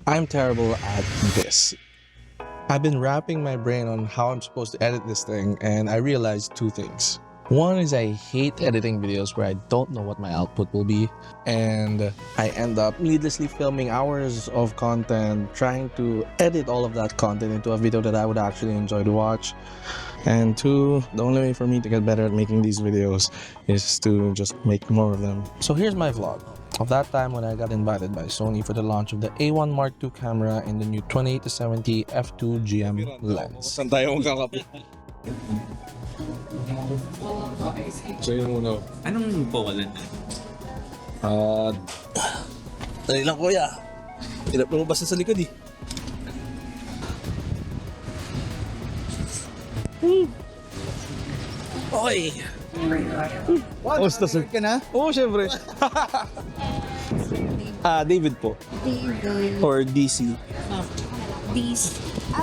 I'm terrible at this. I've been wrapping my brain on how I'm supposed to edit this thing, and I realized two things. One is I hate editing videos where I don't know what my output will be, and I end up needlessly filming hours of content trying to edit all of that content into a video that I would actually enjoy to watch. And two, the only way for me to get better at making these videos is to just make more of them. So here's my vlog of that time when I got invited by Sony for the launch of the A1 Mark II camera and the new 28-70 f2 GM lens. Saan tayo magkakape? So yun muna. Anong pawalan? Dali lang kuya. Hirap lumabas na sa likod eh. Okay. Kamusta sir? Ka na? Oo, syempre. David po. David. Or DC. This.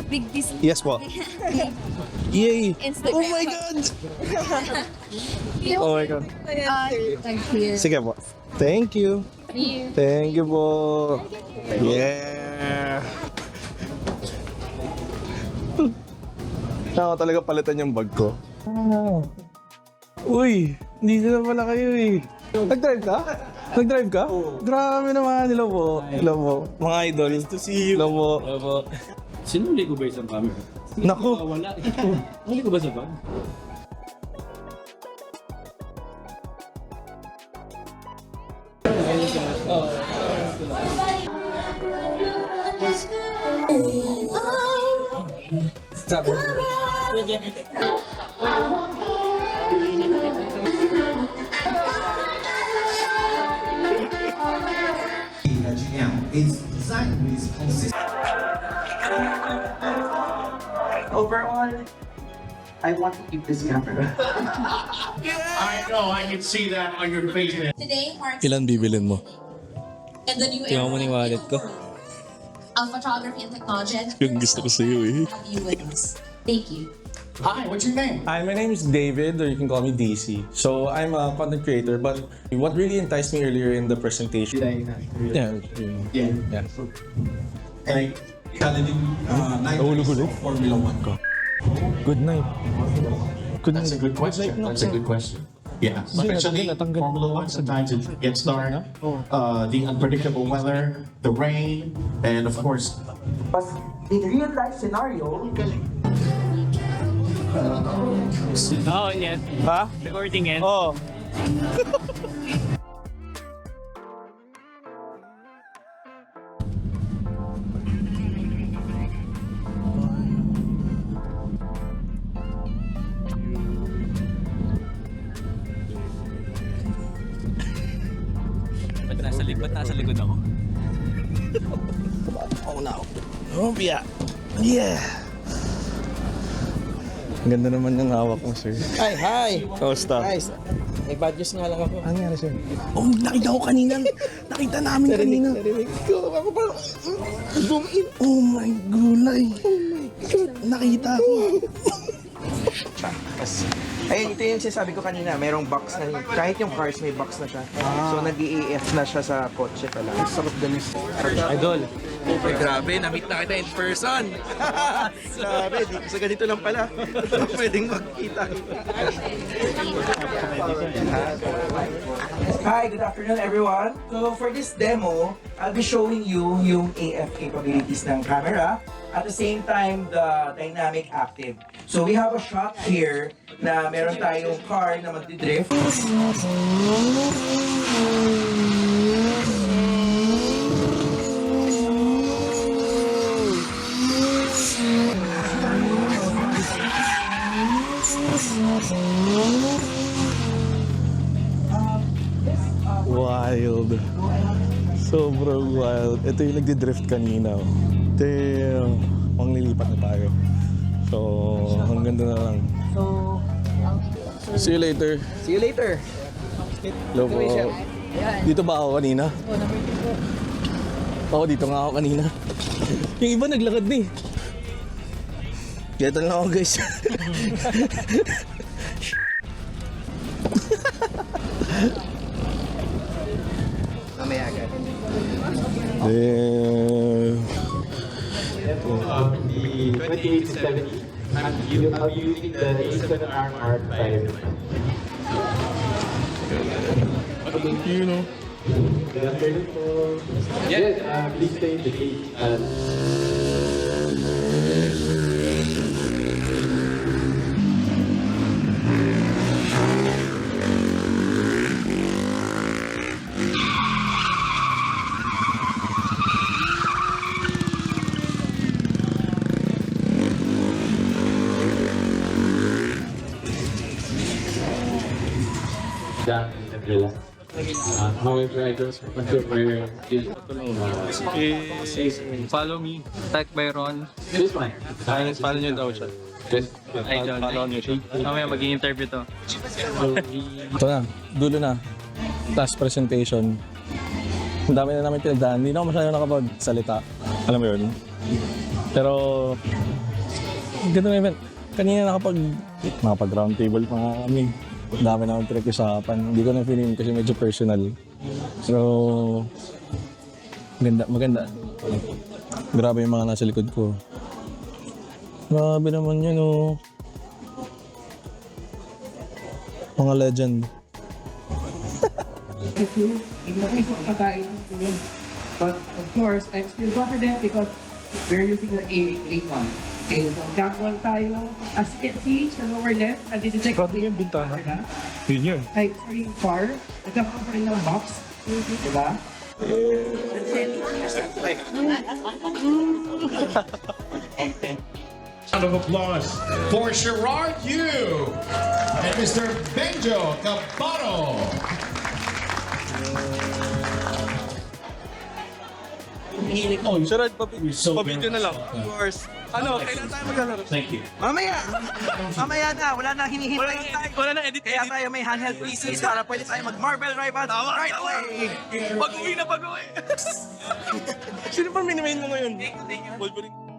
Big this. Yes po. Yay! Instagram. Oh my God! Oh my God. Thank you. Sige po. Thank you. You. Thank you po. Yeah! Ako talaga palitan yung bag ko. Uy! Hindi na pala kayo eh. Nag-drive ka? Nag-drive ka? Grabe naman. Hello po. Hello po. Mga idol. Nice to see you. Hello po. Hello po. Sinuli ko ba isang camera? Naku. Wala. Sinuli ko ba sa bag? It's designed with consistent. Overall, I want to keep this camera. I know, I can see that on your face. Today marks Ilan bibilin mo? in the new Tingnan mo era ni wallet ko. of photography and technology. Yung gusto ko sa'yo eh. Have you with us. Thank you. Hi, what's your name? Hi, my name is David, or you can call me DC. So I'm a content creator, but what really enticed me earlier in the presentation, yeah. Ay, challenging night of Formula 1 ko. Good night. Good That's a good question. That's a good question. Yeah, but actually, Formula 1 sometimes it gets dark. The unpredictable weather, the rain, and of course, But in real life scenario, Oo, yan. Ha? Recording yan. Oo. Ba't nasa likod ako? Ako na ako. Lumpia. Yeah. Ang ganda naman yung hawak mo, sir. Hi! Kamusta? Guys, may bad news nga lang ako. Ano nangyari, sir? Oh, nakita ko kanina. Nakita namin kanina. Narinig ko. Ako parang zoom in. Oh my gulay. Oh my God. Nakita ko. ayun, ito yung sinasabi ko kanina, merong box na, kahit yung cars may box na siya. So nag-EAF na siya sa kotse pala. Sarap din. Idol. Ay, grabe, na-meet na kita in person. Grabe, sa ganito lang pala. Pwedeng magkita. Hi, good afternoon everyone. So for this demo, I'll be showing you yung AF capabilities ng camera. At the same time, the dynamic active. So we have a shot here na meron tayong car na magdidrift. Wild. Sobrang wild. Ito yung nagdi-drift kanina. Oh. Damn. Manglilipat na tayo. So, hanggang doon na lang. See you later. See you later. Hello po. Dito ba ako kanina? Oo, dito nga ako kanina. Yung iba naglakad na eh. Dito lang ako guys. Mamaya agad. Damn. the 28 to 70. I'll be using the A7R Mark 5. You know. Yes, please stay in the gate. However, I don't where Follow me. Tag by Ron. this one. Follow niyo daw siya. Follow niyo siya. Mamaya mag-i-interview to. Ito na, dulo na. Task presentation. Ang dami na namin pinagdaan. Hindi na ako masyado nakapagsalita. Alam mo yun? Pero, ganda na event. Kanina nakapag round table pa nga kami. Ang dami na akong pinag-usapan. Hindi ko na feeling kasi medyo personal. So, maganda. Grabe yung mga nasa likod ko. Grabe naman yun, oh. Mga legend. But of course, I'm still confident because we're using the A81. Okay, so gagawin tayo, as you can see, sa lower left, nandito-check yung bintana. Yun yun. Like, sorry, far, nagkakaroon pa rin ng box. Diba? Round of applause for Gerard Yu and Mr. Benjo Cabato. Oh, Gerard, pabidyo na lang. Of course. Ano, kailan tayo maglalaro? Thank you. Mamaya na, wala na hinihintay tayo. Wala na edit. Kaya tayo may handheld PCs para pwede tayo mag-Marvel Rivals right away. Pag-uwi na pag-uwi. Sino pa minimain mo ngayon? Wolverine.